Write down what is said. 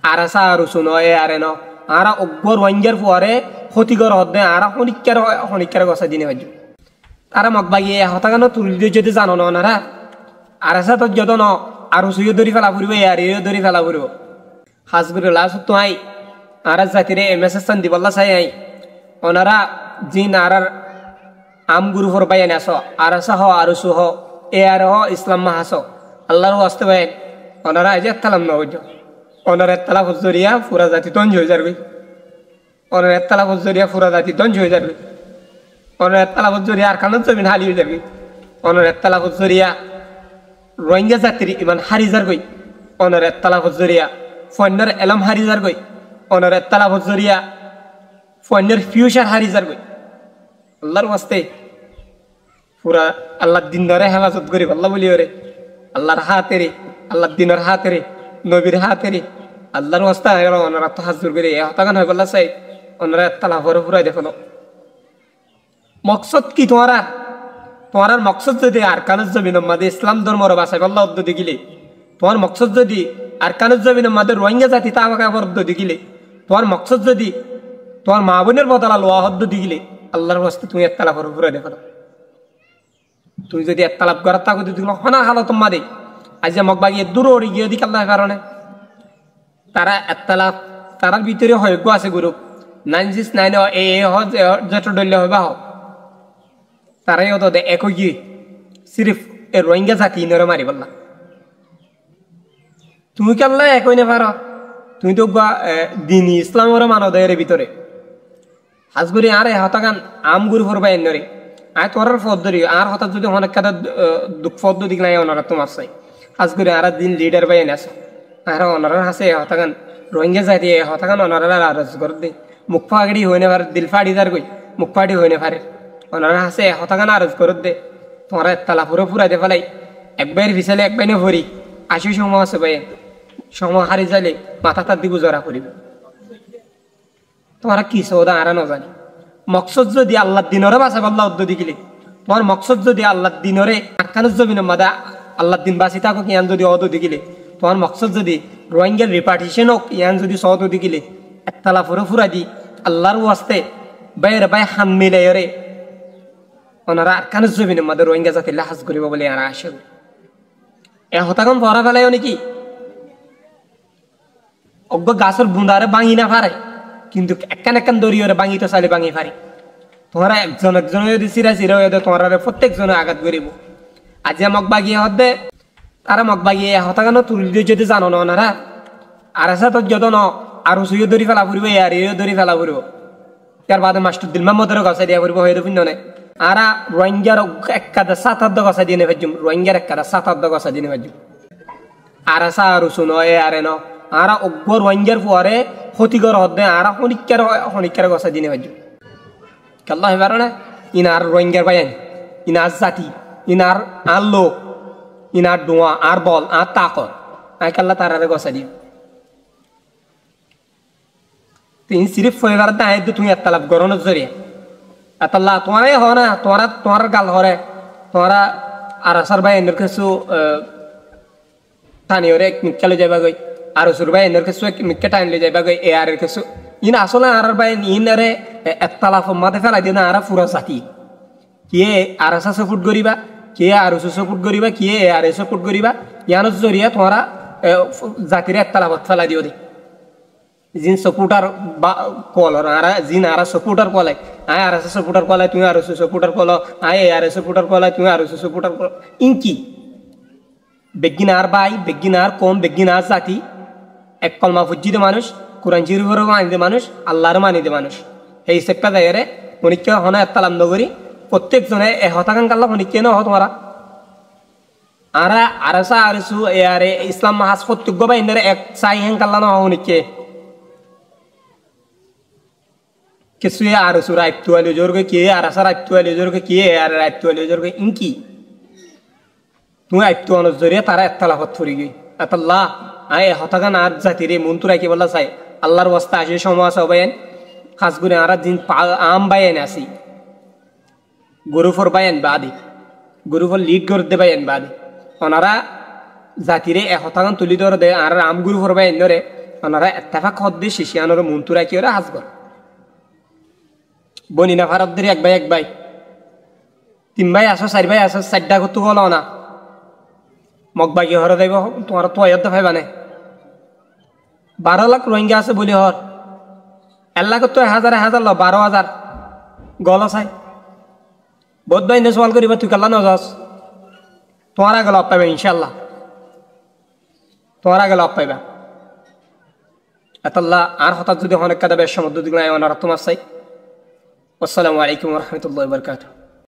আরাসা আরুসু নয় আরে ন আরা অগ্গর ওয়াঙ্গের পরে ক্ষতিকর হদ্দে আরা হনিকার গছা দিনে ভাজ্য তারা মগবাগিয়ে হতাগানো তুলি যদি জানো না ওনারা আরাসা তো যত ন আরুসুও ধরি ফেলা ফুরিব এয়ারিও ধরি ফেলা ফুরিব হাজগুড়ি লাস তো আই আরা জাতিরে এমএসএসন দিবল্লা চাই আই ওনারা জিন আরার আম গুরু ফর বাইন আস আরাসা হ আরুসু হ এয়ার হ ইসলাম মাহাস আল্লাহর হস্তে বাইন ওনারা এই যে তালাম না বুঝো ওনার এতলা ফজরিয়া পুরা জাতি তঞ্জ হয়ে যাবে ওনার এতলা ফজরিয়া পুরা জাতি তঞ্জ হয়ে যাবে ওনার এতলা ফজরিয়া আর কানত জমিন হালি হয়ে যাবে ওনার এতলা ফজরিয়া রোহিঙ্গা জাতির ইমান হারি যার গই ওনার এতলা ফজরিয়া ফন্যর এলম হারি যার গই ওনার এতলা ফজরিয়া ফন্যর ফিউচার হারি যার গই আল্লাহর ওয়াস্তে পুরা আল্লাহর দিন ধরে হেফাজত করি আল্লাহ বলি ওরে আল্লাহর হাতে রে আল্লাহর দিনের হাতে রে নবীর হাতে রে আল্লাহর ওয়াস্তে ওনারা তো হাজুর করে হতাগান হয় বললা চাই ওনারা তালা ভরে ফুরাই দেখো মকসদ কি তোমার মকসদ যদি আর কানুজ জমিন মাদে ইসলাম ধর্মর বাসায় বল্লা অদ্দি গিলে তোমার মকসদ যদি আর কানুজ জমিন মাদে রোহিঙ্গা জাতি তা আমাকে আবার অদ্দি গিলে তোমার মকসদ যদি তোমার মা বোনের বদলা লোয়া অদ্দি গিলে আল্লাহর ওয়াস্তে তুমি একতলা ভরে ফুরাই দেখো তুমি যদি একতলাপ করার তাকে যদি হনা হালো তোমা দে আজ মগবাগিয়ে দূর ওড়ি গিয়ে দিক আল্লাহ কারণে তারা একতলাপ তারার ভিতরে হয়জ্ঞ আছে গ্রুপ 969 এ যত ডলে হবে হোক তারাই হতো একো গিয়ে সিরিফ এ রোহিঙ্গা জাতি নরে মারি বললা তুমি কি আল্লাহ একই নে পারো তুমি তো দিনী ইসলামের মানব এর ভিতরে হাজগুড়ি আরে হতাগান আম গুরু ফরবা এনরে আয় তোর ফদ্দরি আর হঠাৎ যদি অনেক কাদা দুঃখ ফদ্দ দিক নাই ওনারা তোমার চাই হাজগুড়ি আর দিন লিডার বাই এনে আসে আর ওনারা হাসে হতাগান রোহিঙ্গা জাতি হতাগান ওনারা আরজ করে দে মুখ ফাগড়ি হইনে পারে দিল ফাড়ি যার গই মুখ ফাড়ি হইনে পারে ওনারা হাসে হতাগান আরজ করে দে তোমার তালা পুরো ফুরাই দে ফেলাই একবার ভিসালে একবার নে ভরি আসি সময় আছে ভাই সময় হারি যাইলে মাথা তার দিকে জরা করিবে তোমারা কি সৌদা আরা না জানি মকসদ যদি আল্লাহ দিনরে বাঁচা আল্লাহ উদ্দি গিলে তোমার মকসদ যদি আল্লাহ দিনরে আকানুজ জমিন মাদা আল্লাহ দিন বাঁচি থাকো ইয়ান যদি অদি গিলে তোমার মকসদ যদি রোহিঙ্গার রিপার্টিশন হোক ইয়ান যদি সদ দি গিলে একতলা ফুরে ফুরা দি আল্লাহর ওয়াস্তে বাইরে বাই হাম মিলে রে ওনারা আকানুজ জমিন মাদা রোহিঙ্গা জাতি লাহাজ করিব বলে আর আসে এ হতাকম পড়া ফেলায় নাকি অজ্ঞ গাছের বুন্দারে ভাঙি না পারে কিন্তু একান একান দরিয়রে ভাঙি তো চাইলে ভাঙি পারি তোমরা একজন যদি চিরা চিরা হয়ে তোমরা প্রত্যেক জনে আঘাত করিব আজি মগবাগিয়ে হদে তারা মগবাগিয়ে হতাগানো তুলি দিয়ে যদি জানো না ওনারা আর আসা তো যত ন আর সুইও ধরি ফেলা ফুরিব আর এও ধরি ফেলা ফুরিব তার বাদে মাস্টার দিল মামদের গছা দিয়া ফুরিব হয়ে দেবেন না আর রোহিঙ্গার একাদা 7-8 গছা দিয়ে নেবাজুম রোহিঙ্গার একাদা 7-8 গছা দিয়ে নেবাজুম আর আসা আর শুনো এ আরে ন আর অগ্গর রোহিঙ্গার পরে ক্ষতিকর হদ্দে আর হনিকার গছা দিয়ে নেবাজুম কাল্লা হেবার না ইনার রোহিঙ্গার বাইন ইনার জাতি ইনার আর লোক inner ডোয়া R ball R তাকত I কাল্লা তারারে গছা দিও তিন সিরিফ ফয়বার দায় তুমি এতলাপ গরনের জরিয়া এতলা তোমারাই হ না তোমার গাল হরে তোমারা আর আসার ভাই এনের কিছু টানিওরে মিক্কালে যাবা গই আর সুর ভাই এনের কিছু মিক্কা টাইনলে যাবা গই এ আর কিছু ইন আসলে আর ভাই ইনারে এতলাপ মাথে ফেলাই দিয়ে না আর পুরো জাতি কে আর আসা সাপোর্ট করিবা কে আর এসে সাপোর্ট করিবা কে আর এসে সাপোর্ট করিবা ইয়ানোর জরিয়া তোমারা জাতির এতলাপত ফেলাই দিও দে জিন সাপোর্টার কল আর জিন আর সাপোর্টার কলাই আয় আর এসে সাপোর্টার কলাই তুমি আর এসে সাপোর্টার কল আয় আর এসে সাপোর্টার কলাই তুমি আর এসে সাপোর্টার কল ইনকি বেগিন আর ভাই বেগিন আর কম বেগিন আর জাতি এক কলমা ফুজিদে মানুষ কোরআন শরীফেরও মানিদে মানুষ আল্লাহর মানিদে মানুষ এই সেপ্পা যাইরে মনিকে হনা এতলাম নগরী প্রত্যেক জনে এ হতাকাঙ্ক আল্লাহ মনিকে ন তোমারা আরা আরসা আরসু এ আরে ইসলাম মাহাজ প্রত্যেক গবা ইন্দারে এক সাই হেন কাল্লা ন মনিকে কিছু আর সুর আইতুয়ালি জোরগে কে আর আসার আইতুয়ালি জোরগে কে আর আইতুয়ালি জোরগে ইনকি তুমি আইতুয়ানো জরিয়া তারা এতলাফত ফুরি গই আতাল্লাহ আয় হতাগান আর জাতিরে মন্ত্র রাখি বলা চাই আল্লাহর ওয়াস্তা আসে সমাজ হবায়েন খাস করে আর দিন আম বায়েন আসি গরুফর বায়েন বাদে গরুফর লিড করতে বায়েন বাদে ওনারা জাতিরে হতাগান তুলি ধরে দে আর আম গরুফর বায়েন ধরে ওনারা এত্তেফাক হদ্দে শিশিয়ানোর মন্তুরা কি ওরা হাসগর বনি না ভারতদের এক ভাই 3 ভাই আসো 4 ভাই আসো 4টা কত বলো না মগবাগি হর দেব তোমার তো আয়ত ভাইবানে 12 লাখ রোহিঙ্গা আছে বলি হর আল্লাহ কত 1000 ল 12,000 গল চাই বহুত ভাই সওয়াল করিবা তুই কাল্লা নজাস তোমার আগে লাভ পাইবা ইনশাল্লাহ তোমার আগে লাভ পাইবা আতাল্লাহ আর হঠাৎ যদি অনেক কাদা বেশ সমুদ্র দিকে ওনারা তোমার চাই আসসালামু আলাইকুম ওয়া রাহমাতুল্লাহি ওয়া বারাকাতুহু